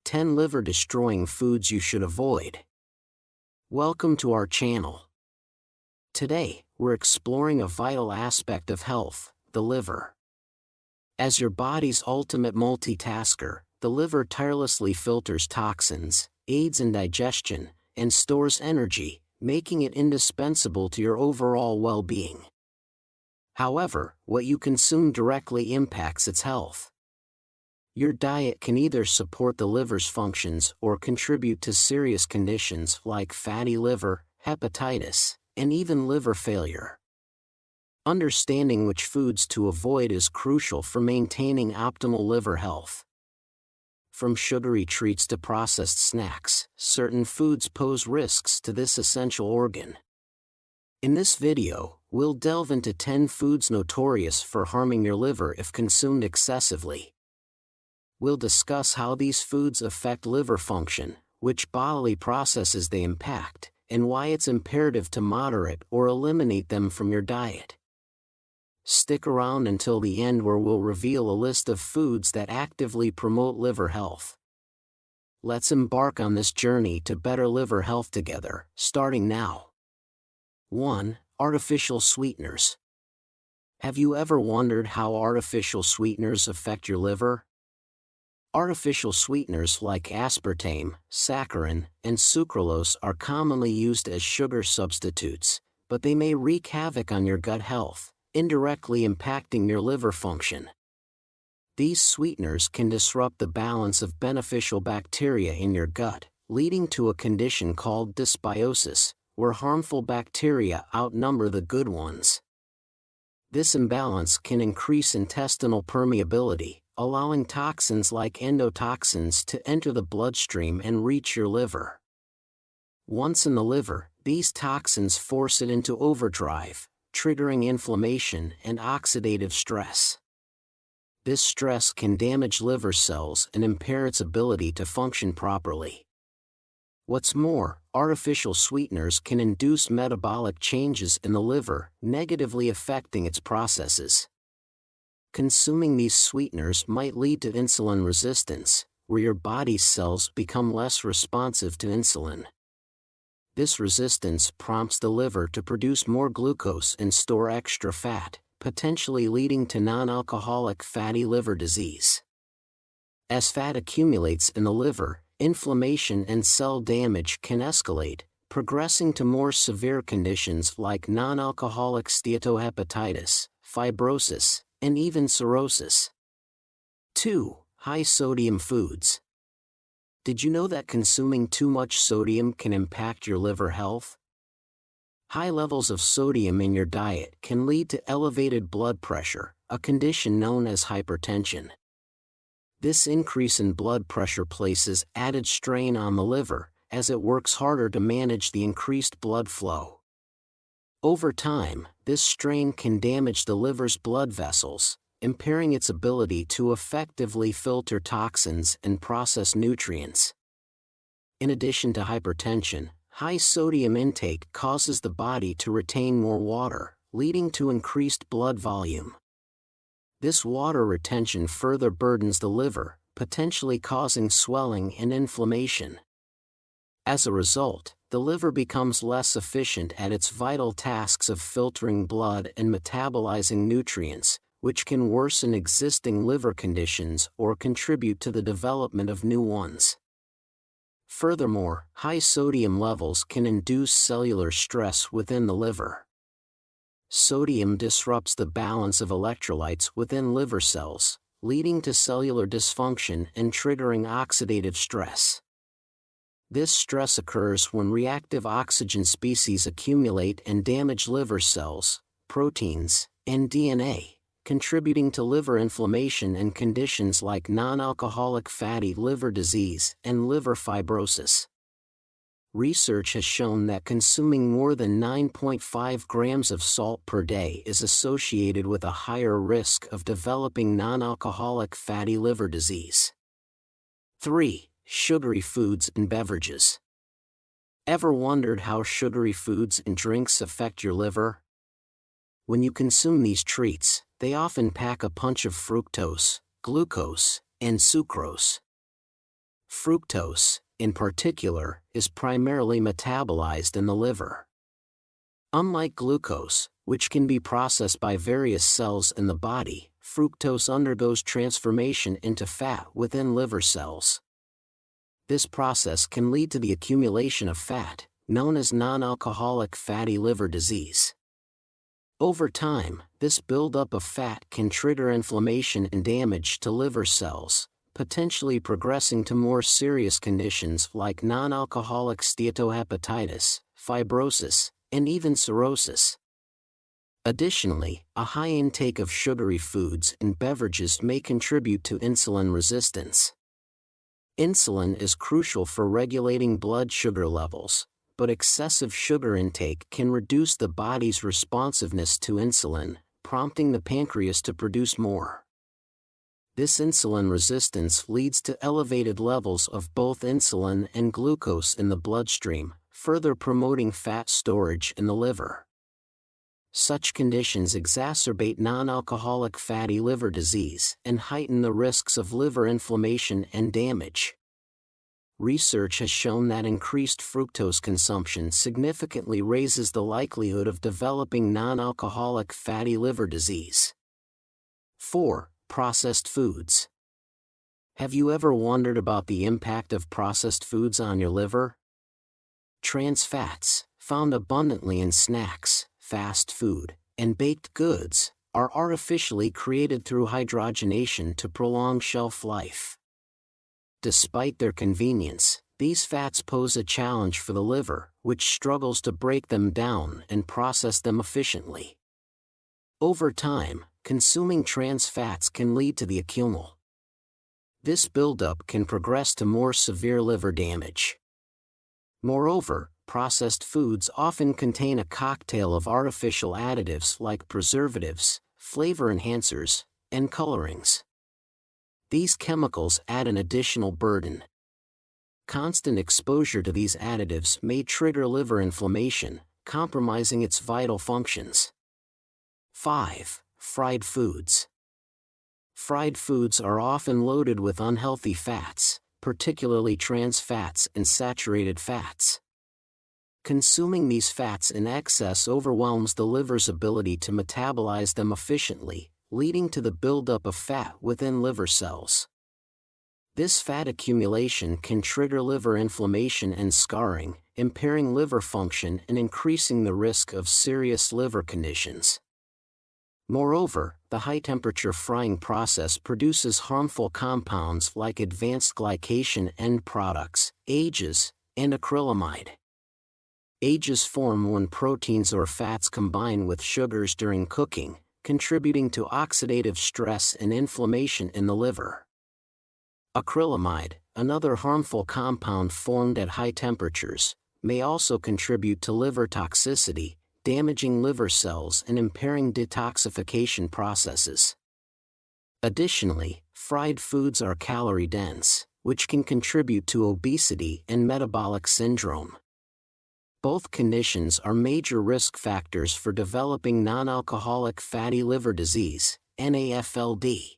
10 Liver-Destroying Foods You Should Avoid. Welcome to our channel. Today, we're exploring a vital aspect of health, the liver. As your body's ultimate multitasker, the liver tirelessly filters toxins, aids in digestion, and stores energy, making it indispensable to your overall well-being. However, what you consume directly impacts its health. Your diet can either support the liver's functions or contribute to serious conditions like fatty liver, hepatitis, and even liver failure. Understanding which foods to avoid is crucial for maintaining optimal liver health. From sugary treats to processed snacks, certain foods pose risks to this essential organ. In this video, we'll delve into 10 foods notorious for harming your liver if consumed excessively. We'll discuss how these foods affect liver function, which bodily processes they impact, and why it's imperative to moderate or eliminate them from your diet. Stick around until the end where we'll reveal a list of foods that actively promote liver health. Let's embark on this journey to better liver health together, starting now. 1. Artificial sweeteners. Have you ever wondered how artificial sweeteners affect your liver? Artificial sweeteners like aspartame, saccharin, and sucralose are commonly used as sugar substitutes, but they may wreak havoc on your gut health, indirectly impacting your liver function. These sweeteners can disrupt the balance of beneficial bacteria in your gut, leading to a condition called dysbiosis, where harmful bacteria outnumber the good ones. This imbalance can increase intestinal permeability, allowing toxins like endotoxins to enter the bloodstream and reach your liver. Once in the liver, these toxins force it into overdrive, triggering inflammation and oxidative stress. This stress can damage liver cells and impair its ability to function properly. What's more, artificial sweeteners can induce metabolic changes in the liver, negatively affecting its processes. Consuming these sweeteners might lead to insulin resistance, where your body's cells become less responsive to insulin. This resistance prompts the liver to produce more glucose and store extra fat, potentially leading to non-alcoholic fatty liver disease. As fat accumulates in the liver, inflammation and cell damage can escalate, progressing to more severe conditions like non-alcoholic steatohepatitis, fibrosis, and even cirrhosis. 2. High-sodium foods. Did you know that consuming too much sodium can impact your liver health? High levels of sodium in your diet can lead to elevated blood pressure, a condition known as hypertension. This increase in blood pressure places added strain on the liver, as it works harder to manage the increased blood flow. Over time, this strain can damage the liver's blood vessels, impairing its ability to effectively filter toxins and process nutrients. In addition to hypertension, high sodium intake causes the body to retain more water, leading to increased blood volume. This water retention further burdens the liver, potentially causing swelling and inflammation. As a result, the liver becomes less efficient at its vital tasks of filtering blood and metabolizing nutrients, which can worsen existing liver conditions or contribute to the development of new ones. Furthermore, high sodium levels can induce cellular stress within the liver. Sodium disrupts the balance of electrolytes within liver cells, leading to cellular dysfunction and triggering oxidative stress. This stress occurs when reactive oxygen species accumulate and damage liver cells, proteins, and DNA, contributing to liver inflammation and conditions like non-alcoholic fatty liver disease and liver fibrosis. Research has shown that consuming more than 9.5 grams of salt per day is associated with a higher risk of developing non-alcoholic fatty liver disease. 3. Sugary foods and beverages. Ever wondered how sugary foods and drinks affect your liver? When you consume these treats, they often pack a punch of fructose, glucose, and sucrose. Fructose, in particular, is primarily metabolized in the liver. Unlike glucose, which can be processed by various cells in the body, fructose undergoes transformation into fat within liver cells. This process can lead to the accumulation of fat, known as non-alcoholic fatty liver disease. Over time, this buildup of fat can trigger inflammation and damage to liver cells, potentially progressing to more serious conditions like non-alcoholic steatohepatitis, fibrosis, and even cirrhosis. Additionally, a high intake of sugary foods and beverages may contribute to insulin resistance. Insulin is crucial for regulating blood sugar levels, but excessive sugar intake can reduce the body's responsiveness to insulin, prompting the pancreas to produce more. This insulin resistance leads to elevated levels of both insulin and glucose in the bloodstream, further promoting fat storage in the liver. Such conditions exacerbate non-alcoholic fatty liver disease and heighten the risks of liver inflammation and damage. Research has shown that increased fructose consumption significantly raises the likelihood of developing non-alcoholic fatty liver disease. 4. Processed foods. Have you ever wondered about the impact of processed foods on your liver? Trans fats, found abundantly in snacks, fast food, and baked goods, are artificially created through hydrogenation to prolong shelf life. Despite their convenience, these fats pose a challenge for the liver, which struggles to break them down and process them efficiently. Over time, consuming trans fats can lead to the accumulation. This buildup can progress to more severe liver damage. Moreover, processed foods often contain a cocktail of artificial additives like preservatives, flavor enhancers, and colorings. These chemicals add an additional burden. Constant exposure to these additives may trigger liver inflammation, compromising its vital functions. 5. Fried foods. Fried foods are often loaded with unhealthy fats, particularly trans fats and saturated fats. Consuming these fats in excess overwhelms the liver's ability to metabolize them efficiently, leading to the buildup of fat within liver cells. This fat accumulation can trigger liver inflammation and scarring, impairing liver function and increasing the risk of serious liver conditions. Moreover, the high-temperature frying process produces harmful compounds like advanced glycation end products, AGEs, and acrylamide. AGEs form when proteins or fats combine with sugars during cooking, contributing to oxidative stress and inflammation in the liver. Acrylamide, another harmful compound formed at high temperatures, may also contribute to liver toxicity, damaging liver cells and impairing detoxification processes. Additionally, fried foods are calorie-dense, which can contribute to obesity and metabolic syndrome. Both conditions are major risk factors for developing non-alcoholic fatty liver disease, NAFLD.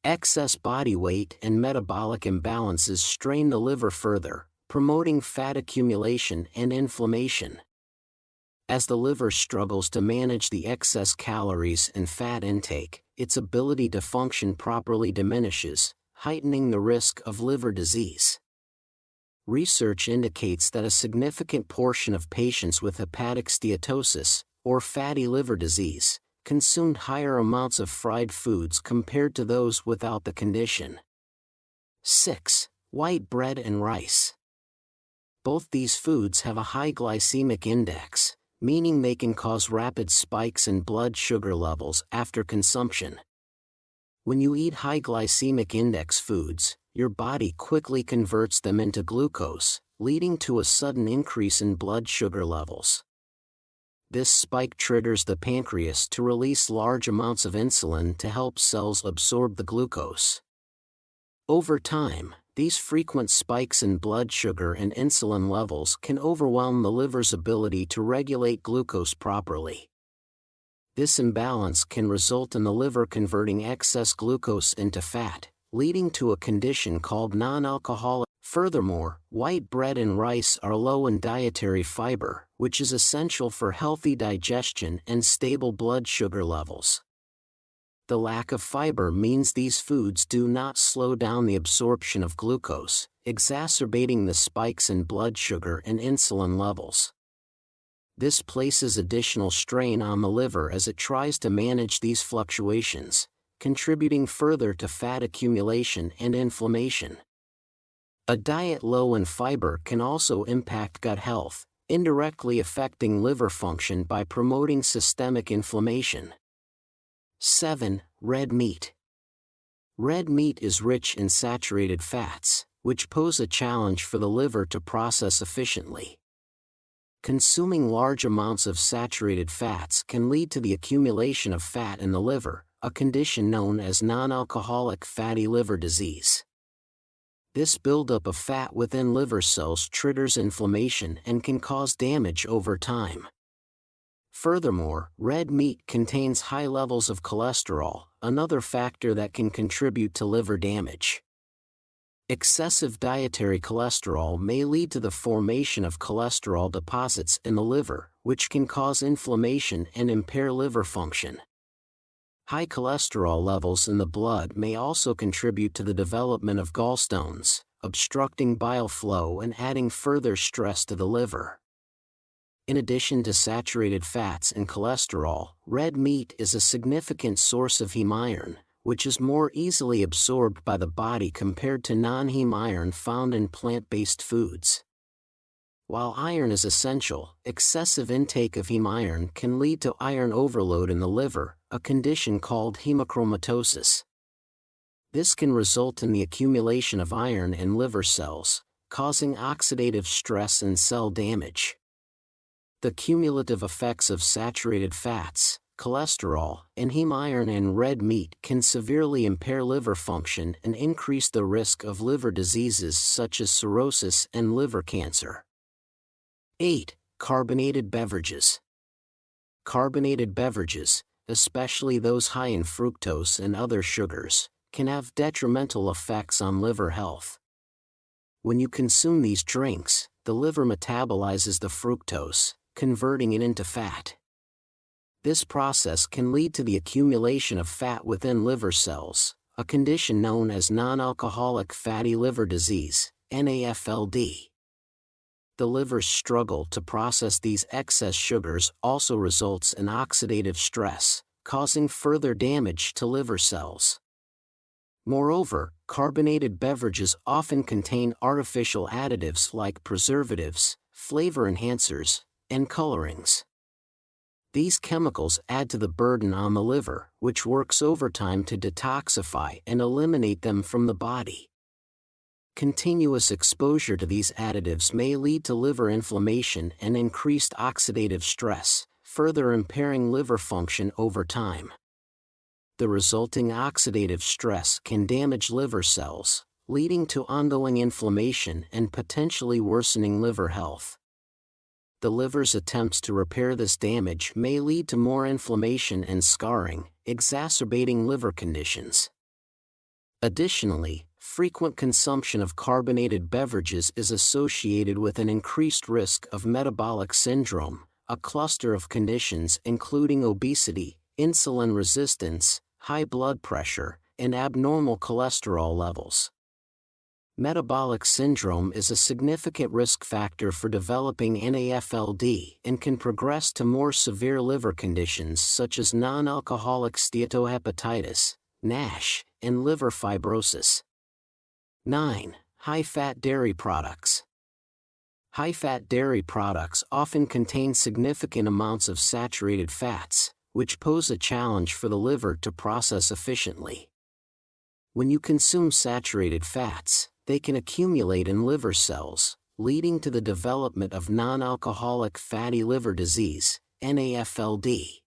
Excess body weight and metabolic imbalances strain the liver further, promoting fat accumulation and inflammation. As the liver struggles to manage the excess calories and fat intake, its ability to function properly diminishes, heightening the risk of liver disease. Research indicates that a significant portion of patients with hepatic steatosis, or fatty liver disease, consumed higher amounts of fried foods compared to those without the condition. 6. White bread and rice. Both these foods have a high glycemic index, meaning they can cause rapid spikes in blood sugar levels after consumption. When you eat high glycemic index foods, your body quickly converts them into glucose, leading to a sudden increase in blood sugar levels. This spike triggers the pancreas to release large amounts of insulin to help cells absorb the glucose. Over time, these frequent spikes in blood sugar and insulin levels can overwhelm the liver's ability to regulate glucose properly. This imbalance can result in the liver converting excess glucose into fat, leading to a condition called non-alcoholic. Furthermore, white bread and rice are low in dietary fiber, which is essential for healthy digestion and stable blood sugar levels. The lack of fiber means these foods do not slow down the absorption of glucose, exacerbating the spikes in blood sugar and insulin levels. This places additional strain on the liver as it tries to manage these fluctuations, contributing further to fat accumulation and inflammation. A diet low in fiber can also impact gut health, indirectly affecting liver function by promoting systemic inflammation. 7. Red meat. Red meat is rich in saturated fats, which pose a challenge for the liver to process efficiently. Consuming large amounts of saturated fats can lead to the accumulation of fat in the liver, a condition known as non-alcoholic fatty liver disease. This buildup of fat within liver cells triggers inflammation and can cause damage over time. Furthermore, red meat contains high levels of cholesterol, another factor that can contribute to liver damage. Excessive dietary cholesterol may lead to the formation of cholesterol deposits in the liver, which can cause inflammation and impair liver function. High cholesterol levels in the blood may also contribute to the development of gallstones, obstructing bile flow and adding further stress to the liver. In addition to saturated fats and cholesterol, red meat is a significant source of heme iron, which is more easily absorbed by the body compared to non-heme iron found in plant-based foods. While iron is essential, excessive intake of heme iron can lead to iron overload in the liver, a condition called hemochromatosis. This can result in the accumulation of iron in liver cells, causing oxidative stress and cell damage. The cumulative effects of saturated fats, cholesterol, and heme iron in red meat can severely impair liver function and increase the risk of liver diseases such as cirrhosis and liver cancer. 8. Carbonated beverages. Carbonated beverages, especially those high in fructose and other sugars, can have detrimental effects on liver health. When you consume these drinks, the liver metabolizes the fructose, converting it into fat. This process can lead to the accumulation of fat within liver cells, a condition known as non-alcoholic fatty liver disease, NAFLD. The liver's struggle to process these excess sugars also results in oxidative stress, causing further damage to liver cells. Moreover, carbonated beverages often contain artificial additives like preservatives, flavor enhancers, and colorings. These chemicals add to the burden on the liver, which works overtime to detoxify and eliminate them from the body. Continuous exposure to these additives may lead to liver inflammation and increased oxidative stress, further impairing liver function over time. The resulting oxidative stress can damage liver cells, leading to ongoing inflammation and potentially worsening liver health. The liver's attempts to repair this damage may lead to more inflammation and scarring, exacerbating liver conditions. Additionally, frequent consumption of carbonated beverages is associated with an increased risk of metabolic syndrome, a cluster of conditions including obesity, insulin resistance, high blood pressure, and abnormal cholesterol levels. Metabolic syndrome is a significant risk factor for developing NAFLD and can progress to more severe liver conditions such as non-alcoholic steatohepatitis, NASH, and liver fibrosis. 9. High-fat dairy products. High-fat dairy products often contain significant amounts of saturated fats, which pose a challenge for the liver to process efficiently. When you consume saturated fats, they can accumulate in liver cells, leading to the development of non-alcoholic fatty liver disease, NAFLD.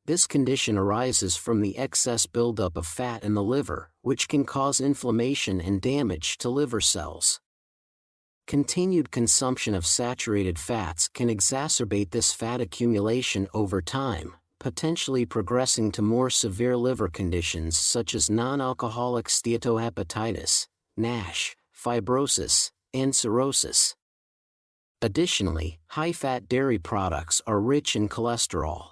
This condition arises from the excess buildup of fat in the liver, which can cause inflammation and damage to liver cells. Continued consumption of saturated fats can exacerbate this fat accumulation over time, potentially progressing to more severe liver conditions such as non-alcoholic steatohepatitis, NASH, fibrosis, and cirrhosis. Additionally, high-fat dairy products are rich in cholesterol.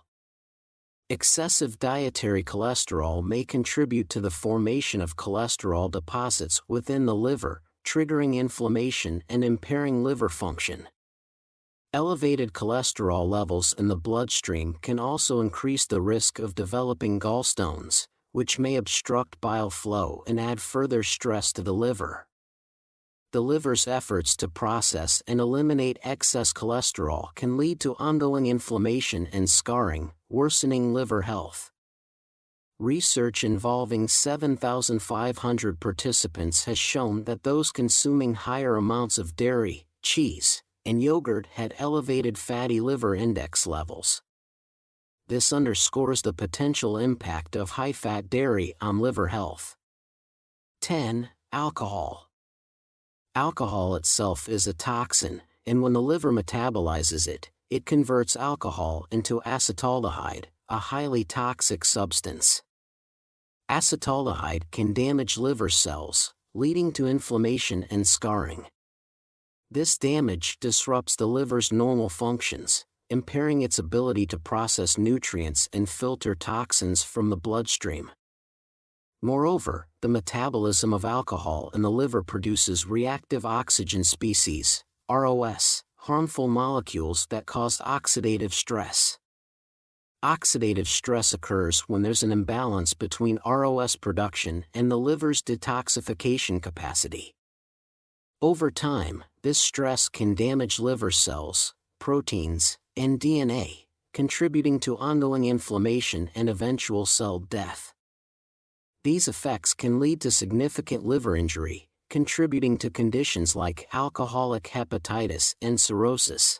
Excessive dietary cholesterol may contribute to the formation of cholesterol deposits within the liver, triggering inflammation and impairing liver function. Elevated cholesterol levels in the bloodstream can also increase the risk of developing gallstones, which may obstruct bile flow and add further stress to the liver. The liver's efforts to process and eliminate excess cholesterol can lead to ongoing inflammation and scarring, worsening liver health. Research involving 7,500 participants has shown that those consuming higher amounts of dairy, cheese, and yogurt had elevated fatty liver index levels. This underscores the potential impact of high-fat dairy on liver health. 10. Alcohol. Alcohol itself is a toxin, and when the liver metabolizes it, it converts alcohol into acetaldehyde, a highly toxic substance. Acetaldehyde can damage liver cells, leading to inflammation and scarring. This damage disrupts the liver's normal functions, impairing its ability to process nutrients and filter toxins from the bloodstream. Moreover, the metabolism of alcohol in the liver produces reactive oxygen species, ROS, harmful molecules that cause oxidative stress. Oxidative stress occurs when there's an imbalance between ROS production and the liver's detoxification capacity. Over time, this stress can damage liver cells, proteins, and DNA, contributing to ongoing inflammation and eventual cell death. These effects can lead to significant liver injury, contributing to conditions like alcoholic hepatitis and cirrhosis.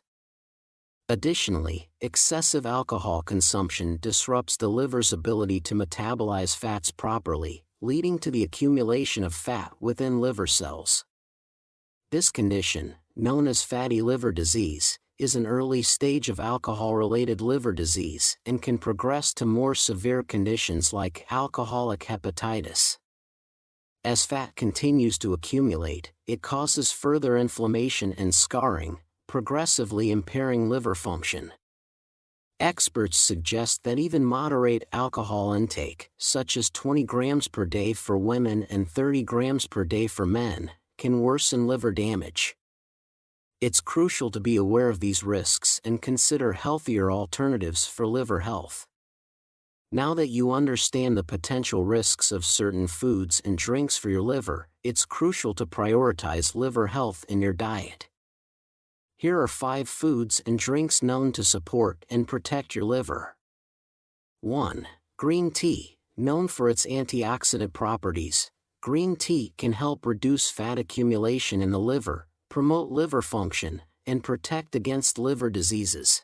Additionally, excessive alcohol consumption disrupts the liver's ability to metabolize fats properly, leading to the accumulation of fat within liver cells. This condition, known as fatty liver disease, is an early stage of alcohol-related liver disease and can progress to more severe conditions like alcoholic hepatitis. As fat continues to accumulate, it causes further inflammation and scarring, progressively impairing liver function. Experts suggest that even moderate alcohol intake, such as 20 grams per day for women and 30 grams per day for men, can worsen liver damage. It's crucial to be aware of these risks and consider healthier alternatives for liver health. Now that you understand the potential risks of certain foods and drinks for your liver, it's crucial to prioritize liver health in your diet. Here are 5 foods and drinks known to support and protect your liver. 1. Green tea. Known for its antioxidant properties, green tea can help reduce fat accumulation in the liver, promote liver function, and protect against liver diseases.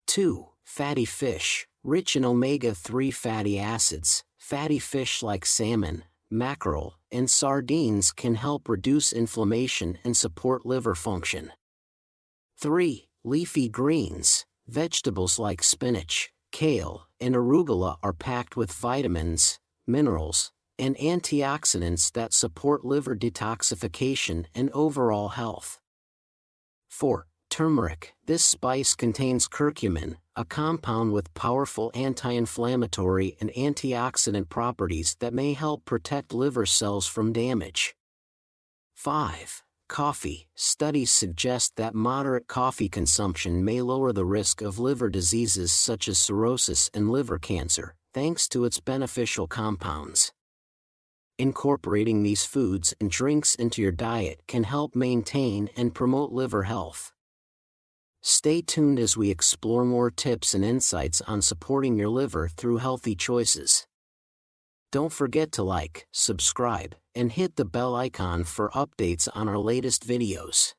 2. Fatty fish. Rich in omega-3 fatty acids, fatty fish like salmon, mackerel, and sardines can help reduce inflammation and support liver function. 3. Leafy greens. Vegetables like spinach, kale, and arugula are packed with vitamins, minerals, and antioxidants that support liver detoxification and overall health. 4. Turmeric. This spice contains curcumin, a compound with powerful anti-inflammatory and antioxidant properties that may help protect liver cells from damage. 5. Coffee. Studies suggest that moderate coffee consumption may lower the risk of liver diseases such as cirrhosis and liver cancer, thanks to its beneficial compounds. Incorporating these foods and drinks into your diet can help maintain and promote liver health. Stay tuned as we explore more tips and insights on supporting your liver through healthy choices. Don't forget to like, subscribe, and hit the bell icon for updates on our latest videos.